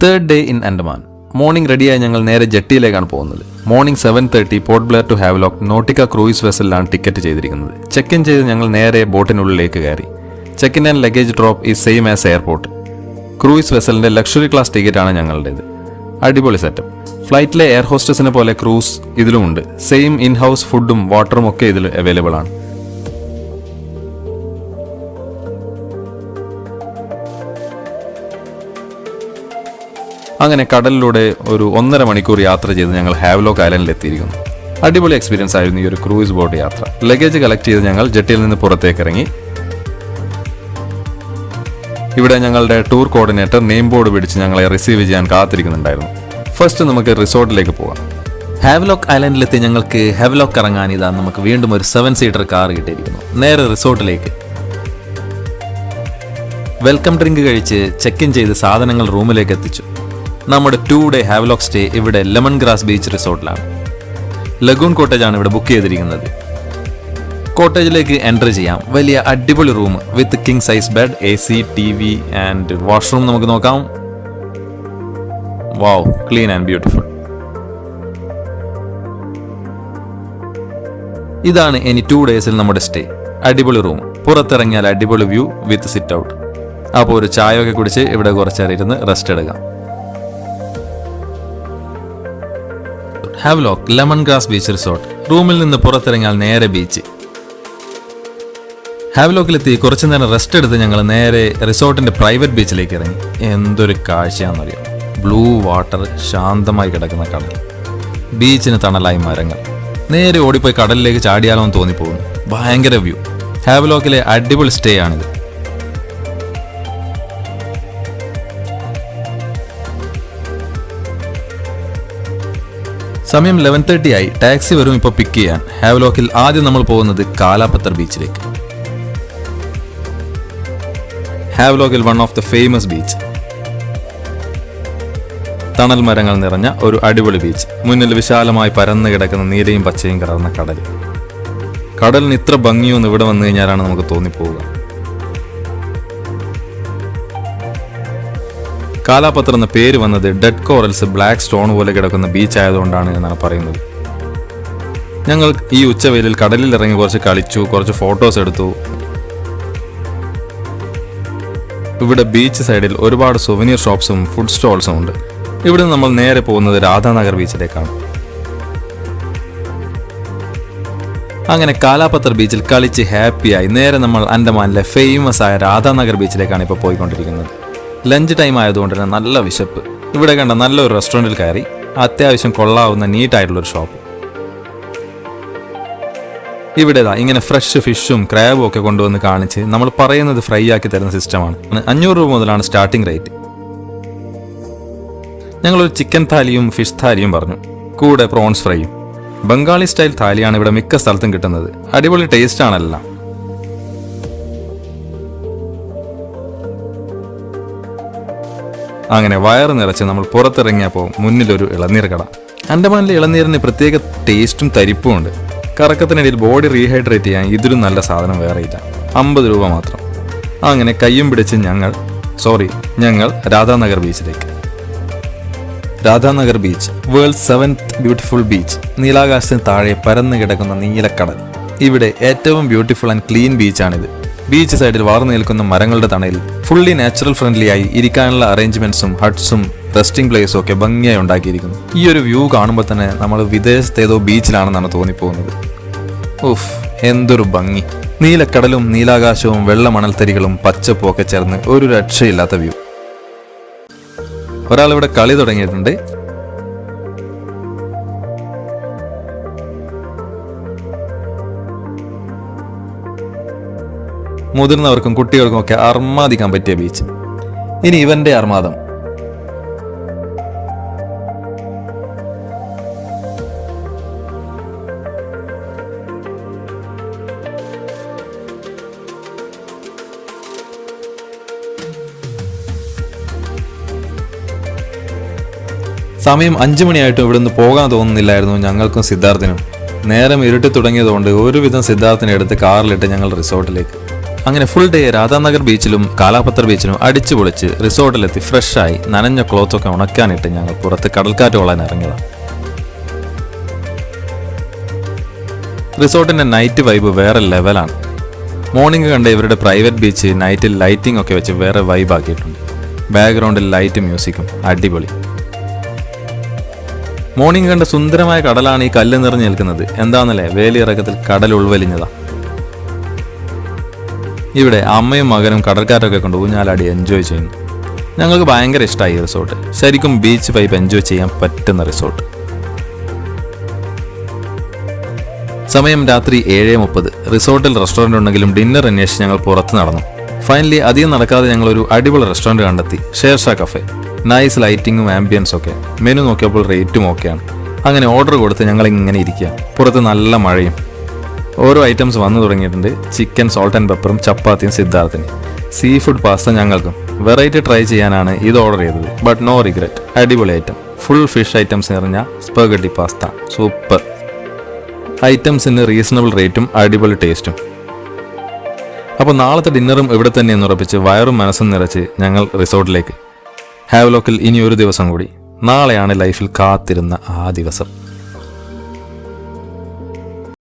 Third day in Andaman. Morning റെഡിയായി ഞങ്ങൾ നേരെ ജെട്ടിയിലേക്കാണ് പോകുന്നത്. Morning 7:30 Port Blair to Havelock Nautika cruise വെസലിലാണ് ടിക്കറ്റ് ചെയ്തിരിക്കുന്നത്. ചെക്ക് ഇൻ ചെയ്ത് ഞങ്ങൾ നേരെ ബോട്ടിനുള്ളിലേക്ക് കയറി. Check in and luggage drop is same as airport. Cruise വെസലിന്റെ ലക്ഷറി ക്ലാസ് ടിക്കറ്റാണ് ഞങ്ങളുടേത്. അടിപൊളി സെറ്റപ്പ്. ഫ്ലൈറ്റിലെ എയർ ഹോസ്റ്റസിനെ പോലെ ക്രൂസ് ഇതിലുമുണ്ട്. സെയിം ഇൻ ഹൗസ് ഫുഡും വാട്ടറും ഒക്കെ ഇതിൽ അവൈലബിൾ ആണ്. അങ്ങനെ കടലിലൂടെ ഒരു 1.5 മണിക്കൂർ യാത്ര ചെയ്ത് ഞങ്ങൾ ഹാവ്ലോക്ക് ഐലൻഡിൽ എത്തിയിരിക്കുന്നു. അടിപൊളി എക്സ്പീരിയൻസ് ആയിരുന്നു ഈ ഒരു ക്രൂയിസ് ബോട്ട് യാത്ര. ലഗേജ് കളക്ട് ചെയ്ത് ഞങ്ങൾ ജെട്ടിയിൽ നിന്ന് പുറത്തേക്ക് ഇറങ്ങി. ഇവിടെ ഞങ്ങളുടെ ടൂർ കോർഡിനേറ്റർ നെയിം ബോർഡ് പിടിച്ച് ഞങ്ങളെ റിസീവ് ചെയ്യാൻ കാത്തിരിക്കുന്നുണ്ടായിരുന്നു. ഫസ്റ്റ് നമുക്ക് റിസോർട്ടിലേക്ക് പോകാം. ഹാവ്ലോക്ക് ഐലൻഡിലെത്തി ഞങ്ങൾക്ക് ഹാവ്ലോക്ക് ഇറങ്ങാൻ ഇതാ നമുക്ക് വീണ്ടും ഒരു 7 സീറ്റർ കാർ കിട്ടിയിരിക്കുന്നു. നേരെ റിസോർട്ടിലേക്ക്. വെൽക്കം ഡ്രിങ്ക് കഴിച്ച് ചെക്ക് ഇൻ ചെയ്ത് സാധനങ്ങൾ റൂമിലേക്ക് എത്തിച്ചു. നമ്മുടെ 2 ഡേ ഹാവ്ലോക്ക് സ്റ്റേ ഇവിടെ ലെമൺ ഗ്രാസ് ബീച്ച് റിസോർട്ടിലാണ്. ലഗൂൺ കോട്ടേജ് ആണ് ഇവിടെ ബുക്ക് ചെയ്തിരിക്കുന്നത്. കോട്ടേജിലേക്ക് എൻട്രി ചെയ്യാം. വലിയ അടിപൊളി room with king size bed, AC, TV and washroom നമുക്ക് നോക്കാം. Wow, clean and beautiful. ഇതാണ് ഇനി 2 ഡേയ്സിൽ നമ്മുടെ സ്റ്റേ. അടിപൊളി റൂം, പുറത്തിറങ്ങിയാൽ അടിപൊളി വ്യൂ വിത്ത് സിറ്റ് ഔട്ട്. അപ്പോൾ ഒരു ചായ ഒക്കെ കുടിച്ച് ഇവിടെ കുറച്ചേരം ഇരുന്ന് റെസ്റ്റ് എടുക്കാം. Havelock lemon grass beach resort. റൂമിൽ നിന്ന് പുറത്തിറങ്ങിയാൽ നേരെ ബീച്ച്. ഹാവ്ലോക്കിലെത്തി കുറച്ചു നേരം റെസ്റ്റ് എടുത്ത് ഞങ്ങൾ നേരെ റിസോർട്ടിന്റെ പ്രൈവറ്റ് ബീച്ചിലേക്ക് ഇറങ്ങി. എന്തൊരു കാഴ്ചയാണെന്നറിയാം. ബ്ലൂ വാട്ടർ, ശാന്തമായി കിടക്കുന്ന കടൽ, ബീച്ചിന് തണലായി മരങ്ങൾ. നേരെ ഓടിപ്പോയി കടലിലേക്ക് ചാടിയാലോ എന്ന് തോന്നിപ്പോകുന്നു. ഭയങ്കര വ്യൂ. ഹാവ്ലോക്കിലെ അടിപൊളി സ്റ്റേ ആണിത്. സമയം 11:30 ആയി. ടാക്സി വരും ഇപ്പോൾ പിക്ക് ചെയ്യാൻ. ഹാവ്ലോക്കിൽ ആദ്യം നമ്മൾ പോകുന്നത് കാലാപത്തർ ബീച്ചിലേക്ക്. ഹാവ്ലോക്കിൽ one of the famous beach. തണൽ മരങ്ങൾ നിറഞ്ഞ ഒരു അടിപൊളി ബീച്ച്. മുന്നിൽ വിശാലമായി പരന്നു കിടക്കുന്ന നീലയും പച്ചയും കലർന്ന കടൽ. കടലിന് ഇത്ര ഭംഗിയൊന്നും ഇവിടെ വന്നു കഴിഞ്ഞാലാണ് നമുക്ക് തോന്നിപ്പോവുക. കാലാപത്ര എന്ന പേര് വന്നത് ഡെഡ് കോറൽസ് ബ്ലാക്ക് സ്റ്റോൺ പോലെ കിടക്കുന്ന ബീച്ച് ആയതുകൊണ്ടാണ് എന്നാണ് പറയുന്നത്. ഞങ്ങൾ ഈ ഉച്ചവെയിലിൽ കടലിൽ ഇറങ്ങി കുറച്ച് കളിച്ചു, കുറച്ച് ഫോട്ടോസ് എടുത്തു. ഇവിടെ ബീച്ച് സൈഡിൽ ഒരുപാട് സുവനീർ ഷോപ്സും ഫുഡ് സ്റ്റോൾസും ഉണ്ട്. ഇവിടെ നമ്മൾ നേരെ പോകുന്നത് രാധാനഗർ ബീച്ചിലേക്കാണ്. അങ്ങനെ കാലാപത്തർ ബീച്ചിൽ കളിച്ച് ഹാപ്പിയായി നേരെ നമ്മൾ ആൻഡമാനിലെ ഫേമസ് ആയ രാധാനഗർ ബീച്ചിലേക്കാണ് ഇപ്പോൾ പോയിക്കൊണ്ടിരിക്കുന്നത്. ലഞ്ച് ടൈം ആയതുകൊണ്ട് തന്നെ നല്ല വിശപ്പ്. ഇവിടെ കണ്ട നല്ലൊരു റെസ്റ്റോറൻറ്റിൽ കയറി. അത്യാവശ്യം കൊള്ളാവുന്ന നീറ്റായിട്ടുള്ളൊരു ഷോപ്പ്. ഇവിടെ ഇങ്ങനെ ഫ്രഷ് ഫിഷും ക്രാബും ഒക്കെ കൊണ്ടുവന്ന് കാണിച്ച് നമ്മൾ പറയുന്നത് ഫ്രൈ ആക്കി തരുന്ന സിസ്റ്റമാണ്. 500 രൂപ മുതലാണ് സ്റ്റാർട്ടിംഗ് റേറ്റ്. ഞങ്ങളൊരു ചിക്കൻ താലിയും ഫിഷ് താലിയും പറഞ്ഞു, കൂടെ പ്രോൺസ് ഫ്രൈയും. ബംഗാളി സ്റ്റൈൽ താലിയാണ് ഇവിടെ മിക്ക സ്ഥലത്തും കിട്ടുന്നത്. അടിപൊളി ടേസ്റ്റ് ആണെല്ലാം. അങ്ങനെ വയറ് നിറച്ച് നമ്മൾ പുറത്തിറങ്ങിയപ്പോൾ മുന്നിലൊരു ഇളനീർ കട. ആൻഡമാനിലെ ഇളനീരിന് പ്രത്യേക ടേസ്റ്റും തരിപ്പും ഉണ്ട്. കറക്കത്തിനിടയിൽ ബോഡി റീഹൈഡ്രേറ്റ് ചെയ്യാൻ ഇതിലും നല്ല സാധനം വേറെയില്ല. 50 രൂപ മാത്രം. അങ്ങനെ കയ്യും പിടിച്ച് ഞങ്ങൾ രാധാനഗർ ബീച്ചിലേക്ക്. Radhanagar beach world 7th beautiful beach. നീലാകാശത്തിന് താഴെ പരന്നു കിടക്കുന്ന നീലക്കടൽ. ഇവിടെ ഏറ്റവും ബ്യൂട്ടിഫുൾ ആൻഡ് ക്ലീൻ ബീച്ചാണിത്. ബീച്ച് സൈഡിൽ വളർന്നു നിൽക്കുന്ന മരങ്ങളുടെ തണലിൽ ഫുള്ളി നാച്ചുറൽ ഫ്രണ്ട്ലി ആയി ഇരിക്കാനുള്ള അറേഞ്ച്മെന്റ്സും ഹട്ട്സും റെസ്റ്റിംഗ് പ്ലേസും ഒക്കെ ഭംഗിയായി ഉണ്ടാക്കിയിരിക്കുന്നു. ഈ ഒരു വ്യൂ കാണുമ്പോൾ തന്നെ നമ്മൾ വിദേശത്തേതോ ബീച്ചിലാണെന്നാണ് തോന്നിപ്പോകുന്നത്. ഉഫ്, എന്തൊരു ഭംഗി! നീലക്കടലും നീലാകാശവും വെള്ള മണൽത്തരികളും പച്ചപ്പും ഒക്കെ ചേർന്ന് ഒരു രക്ഷയില്ലാത്ത വ്യൂ. ഒരാളിവിടെ കളി തുടങ്ങിയിട്ടുണ്ട്. മുതിർന്നവർക്കും കുട്ടികൾക്കും ഒക്കെ അർമാദിക്കാൻ പറ്റിയ ബീച്ച്. ഇനി ഇവന്റെ അർമാദം. സമയം 5 മണിയായിട്ടും ഇവിടുന്ന് പോകാൻ തോന്നുന്നില്ലായിരുന്നു ഞങ്ങൾക്കും സിദ്ധാർത്ഥിനും. നേരം ഇരുട്ടി തുടങ്ങിയതുകൊണ്ട് ഒരുവിധം സിദ്ധാർത്ഥിനെ എടുത്ത് കാറിലിട്ട് ഞങ്ങൾ റിസോർട്ടിലേക്ക്. അങ്ങനെ ഫുൾ ഡേ രാധാനഗർ ബീച്ചിലും കാലാപത്തർ ബീച്ചിലും അടിച്ചു പൊളിച്ച് റിസോർട്ടിലെത്തി ഫ്രഷായി നനഞ്ഞ ക്ലോത്തൊക്കെ ഉണക്കാനിട്ട് ഞങ്ങൾ പുറത്ത് കടൽക്കാറ്റ് കൊള്ളാൻ ഇറങ്ങിയതാണ്. റിസോർട്ടിന്റെ നൈറ്റ് വൈബ് വേറെ ലെവലാണ്. മോർണിംഗ് കണ്ട ഇവരുടെ പ്രൈവറ്റ് ബീച്ച് നൈറ്റിൽ ലൈറ്റിംഗ് ഒക്കെ വെച്ച് വേറെ വൈബ് ആക്കിയിട്ടുണ്ട്. ബാക്ക്ഗ്രൗണ്ടിൽ ലൈറ്റ് മ്യൂസിക്കും അടിപൊളി. മോർണിംഗ് കണ്ട സുന്ദരമായ കടലാണ് ഈ കല്ല് നിറഞ്ഞു നിൽക്കുന്നത്. എന്താണെന്നല്ലേ, വേലിയിറക്കത്തിൽ കടൽ ഉൾവലിഞ്ഞതാണ്. ഇവിടെ അമ്മയും മകനും കടൽക്കാരൊക്കെ കൊണ്ട് ഊഞ്ഞാലാടി എൻജോയ് ചെയ്യുന്നു. ഞങ്ങൾക്ക് ഭയങ്കര ഇഷ്ടമായി ഈ റിസോർട്ട്. ശരിക്കും ബീച്ച് വൈബ് എൻജോയ് ചെയ്യാൻ പറ്റുന്ന റിസോർട്ട്. സമയം രാത്രി 7:30. റിസോർട്ടിൽ റെസ്റ്റോറൻറ്റ് ഉണ്ടെങ്കിലും ഡിന്നർ അന്വേഷിച്ച് ഞങ്ങൾ പുറത്ത് നടന്നു. ഫൈനലി അധികം നടക്കാതെ ഞങ്ങൾ ഒരു അടിപൊളി റെസ്റ്റോറൻറ്റ് കണ്ടെത്തി, ഷേർഷാ കഫേ. നൈസ് ലൈറ്റിങ്ങും ആംബിയൻസും ഒക്കെ. മെനു നോക്കിയപ്പോൾ റേറ്റും ഓക്കെയാണ്. അങ്ങനെ ഓർഡർ കൊടുത്ത് ഞങ്ങൾ ഇങ്ങനെ ഇരിക്കുക. പുറത്ത് നല്ല മഴയും. ഓരോ ഐറ്റംസ് വന്നു തുടങ്ങിയിട്ടുണ്ട്. ചിക്കൻ സോൾട്ട് ആൻഡ് പെപ്പറും ചപ്പാത്തിയും സിദ്ധാർത്ഥിന്. സീ ഫുഡ് പാസ്ത ഞങ്ങൾക്കും. വെറൈറ്റി ട്രൈ ചെയ്യാനാണ് ഇത് ഓർഡർ ചെയ്തത്. But no regret. അടിപൊളി ഐറ്റം. ഫുൾ ഫിഷ് ഐറ്റംസ് നിറഞ്ഞ സ്പഗട്ടി പാസ്ത സൂപ്പർ. ഐറ്റംസിന് റീസണബിൾ റേറ്റും അടിപൊളി ടേസ്റ്റും. അപ്പോൾ നാളത്തെ ഡിന്നറും ഇവിടെ തന്നെ എന്ന് ഉറപ്പിച്ച് വയറും മനസ്സും നിറച്ച് ഞങ്ങൾ റിസോർട്ടിലേക്ക്. ഹാവ്ലോക്കിൽ ഇനി ഒരു ദിവസം കൂടി. നാളെയാണ് ലൈഫിൽ കാത്തിരുന്ന ആ ദിവസം.